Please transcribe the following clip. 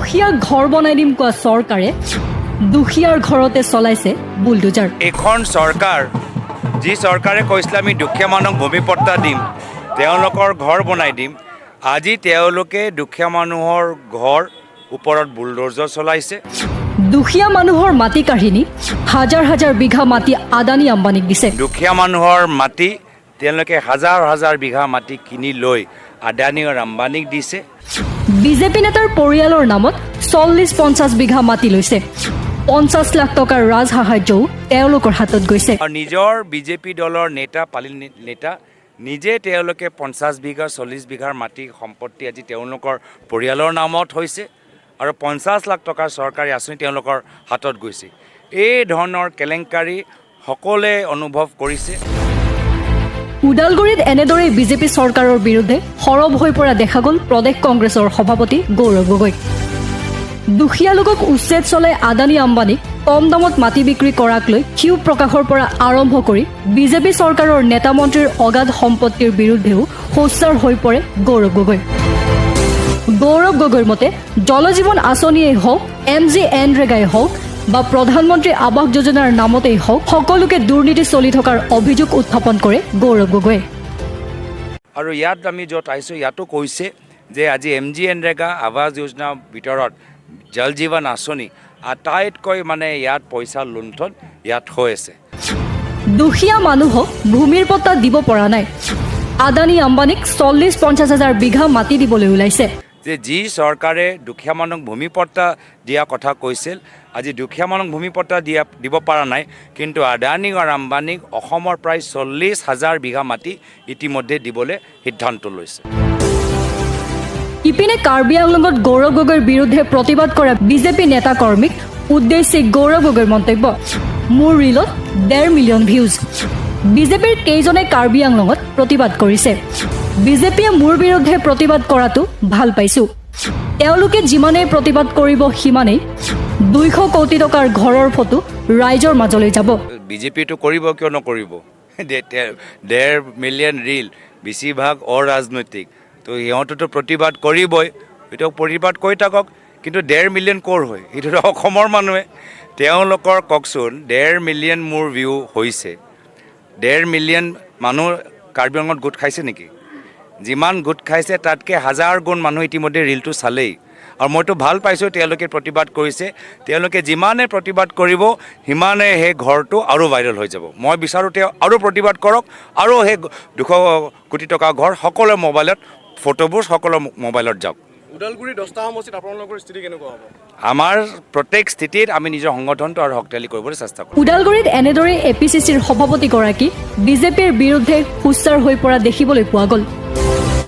দুখীয়া ঘৰ বনাই দিম কোৱা চৰকাৰে দুখীয়াৰ ঘৰতে চলাইছে বুলডোজাৰ। এখন চৰকাৰ যি চৰকাৰে কৈছিল আমি দুখীয়া মানুহক ভূমিপট্টা দিম, তেওঁলোকৰ ঘৰ বনাই দিম, আজি তেওঁলোকে দুখীয়া মানুহৰ ঘৰ ওপৰত বুলডোজাৰ চলাইছে। দুখীয়া মানুহৰ মাটি কাঢ়িনি হাজাৰ হাজাৰ বিঘা মাটি আদানী আম্বানীক দিছে। দুখীয়া মানুহৰ মাটি তেওঁলোকে হাজাৰ হাজাৰ বিঘা মাটি কিনি লৈ আদানী আৰু আম্বানীক দিছে। বিজেপি নেতাৰ পৰিয়ালৰ নামত 40-50 বিঘা মাটি লৈছে। 50 লাখ টকাৰ ৰাজ সাহায্যও তেওঁলোকৰ হাতত গৈছে। আৰু নিজৰ বিজেপি দলৰ নেতা পালিল নেতা নিজে তেওঁলোকে 50 বিঘা 40 বিঘাৰ মাটি সম্পত্তি আজি তেওঁলোকৰ পৰিয়ালৰ নামত হৈছে আৰু 50 লাখ টকাৰ চৰকাৰী আঁচনি তেওঁলোকৰ হাতত গৈছে। এই ধৰণৰ কেলেংকাৰী সকলোৱে অনুভৱ কৰিছে। ওদালগুৰিত এনেদৰে বিজেপি চৰকাৰৰ বিৰুদ্ধে সৰব হৈ পৰা দেখা গ'ল প্ৰদেশ কংগ্ৰেছৰ সভাপতি গৌৰৱ গগৈ। দুখীয়া লোকক উচ্ছেদ চলাই আদানী আম্বানীক কম দামত মাটি বিক্ৰী কৰাক লৈ ক্ষোভ প্ৰকাশৰ পৰা আৰম্ভ কৰি বিজেপি চৰকাৰৰ নেতা মন্ত্ৰীৰ অগাধ সম্পত্তিৰ বিৰুদ্ধেও সোচ্চাৰ হৈ পৰে গৌৰৱ গগৈ। গৌৰৱ গগৈৰ মতে জলজীৱন আঁচনিয়েই হওক, MGNৰেগাই হওক বা প্ৰধানমন্ত্ৰী আৱাস যোজনাৰ নামতেই হওক, সকলোকে দুৰ্নীতি চলি থকাৰ অভিযোগ উত্থাপন কৰে গৌৰৱ গগৈয়ে। আৰু ইয়াত আমি য'ত আহিছোঁ ইয়াতো কৈছে যে আজি MGNৰেগা আৱাস যোজনাৰ ভিতৰত জল জীৱন আঁচনি আটাইতকৈ ইয়াত পইচা লুণ্ঠন ইয়াত হৈ আছে। দুখীয়া মানুহক ভূমিৰ পট্টা দিব পৰা নাই, আদানী আম্বানীক 40-50 হাজাৰ বিঘা মাটি দিবলৈ ওলাইছে। যে যি চৰকাৰে দুখীয়া মানুহক ভূমিপট্টা দিয়া কথা কৈছিল, আজি দুখীয়া মানুহক ভূমিপট্টা দিব পৰা নাই, কিন্তু আদানী আৰু আম্বানীক অসমৰ প্ৰায় 40 হাজাৰ বিঘা মাটি ইতিমধ্যে দিবলৈ সিদ্ধান্ত লৈছে। ইপিনে কাৰ্বি আংলঙত গৌৰৱ গগৈৰ বিৰুদ্ধে প্ৰতিবাদ কৰা বিজেপি নেতা কৰ্মীক উদ্দেশ্যি গৌৰৱ গগৈৰ মন্তব্য, মোৰ ৰীলত 1.5 মিলিয়ন ভিউজ। বিজেপিৰ কেইজনে কাৰ্বি আংলঙত প্ৰতিবাদ কৰিছে। বিজেপিয়ে মোৰ বিৰুদ্ধে প্ৰতিবাদ কৰাটো ভাল পাইছো, তেওঁলোকে যিমানেই প্ৰতিবাদ কৰিব সিমানেই 200 কোটি টকাৰ ঘৰৰ ফটো ৰাইজৰ মাজলৈ যাব। বিজেপিটো কৰিব, কিয় নকৰিব? 1.5 মিলিয়ন ৰীল, বেছিভাগ অৰাজনৈতিক, তো সিহঁতেতো প্ৰতিবাদ কৰিবই, সেইটো প্ৰতিবাদ কৰি থাকক। কিন্তু 1.5 মিলিয়ন ক'ৰ হয়? সেইটোতো অসমৰ মানুহে। তেওঁলোকৰ কওকচোন, 1.5 মিলিয়ন মোৰ ভিউ হৈছে, 1.5 মিলিয়ন মানুহ কাৰ্বি আংলঙত গোট খাইছে নেকি? যিমান গোট খাইছে তাতকৈ 1000 গুণ মানুহ ইতিমধ্যে ৰীলটো চালেই। আৰু মইতো ভাল পাইছোঁ তেওঁলোকে প্ৰতিবাদ কৰিছে। তেওঁলোকে যিমানে প্ৰতিবাদ কৰিব সিমানে সেই ঘৰটো আৰু ভাইৰেল হৈ যাব। মই বিচাৰোঁ তেওঁ আৰু প্ৰতিবাদ কৰক, আৰু সেই 200 কোটি টকা ঘৰ সকলো মোবাইলত, ফটোবোৰ সকলো মোবাইলত যাওক। ওদালগুৰি 10টা সমষ্টিত আপোনালোকৰ স্থিতি কেনেকুৱা হ'ব? আমাৰ প্ৰত্যেক স্থিতিত আমি নিজৰ সংগঠনটো আৰু শক্তিশালী কৰিবলৈ চেষ্টা কৰোঁ। ওদালগুৰিত এনেদৰে APCCৰ সভাপতিগৰাকী বিজেপিৰ বিৰুদ্ধে সোচ্চাৰ হৈ পৰা দেখিবলৈ পোৱা গ'ল।